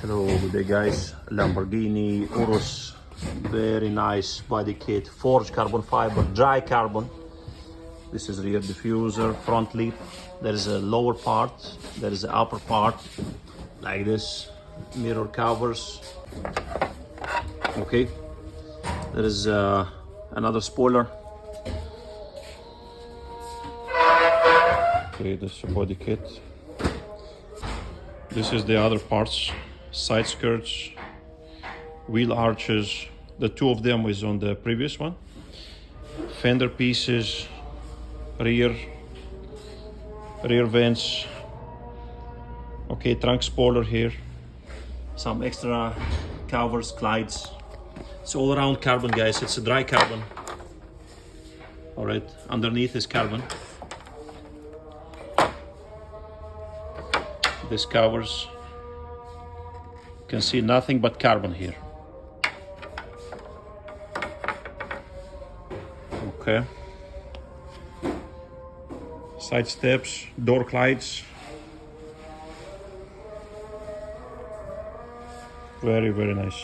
Hello, good day guys. Lamborghini URUS, very nice body kit, forged carbon fiber, dry carbon. This is rear diffuser, front lip. There is a lower part, there is the upper part, like this. Mirror covers. Okay, there is another spoiler. Okay, this is the body kit. This is the other parts. Side skirts, wheel arches, the two of them was on the previous one. Fender pieces, rear vents. Okay, trunk spoiler here. Some extra covers, glides. It's all around carbon, guys. It's a dry carbon. All right, underneath is carbon. This covers. You can see nothing but carbon here. Okay. Side steps, door glides. Very, very nice.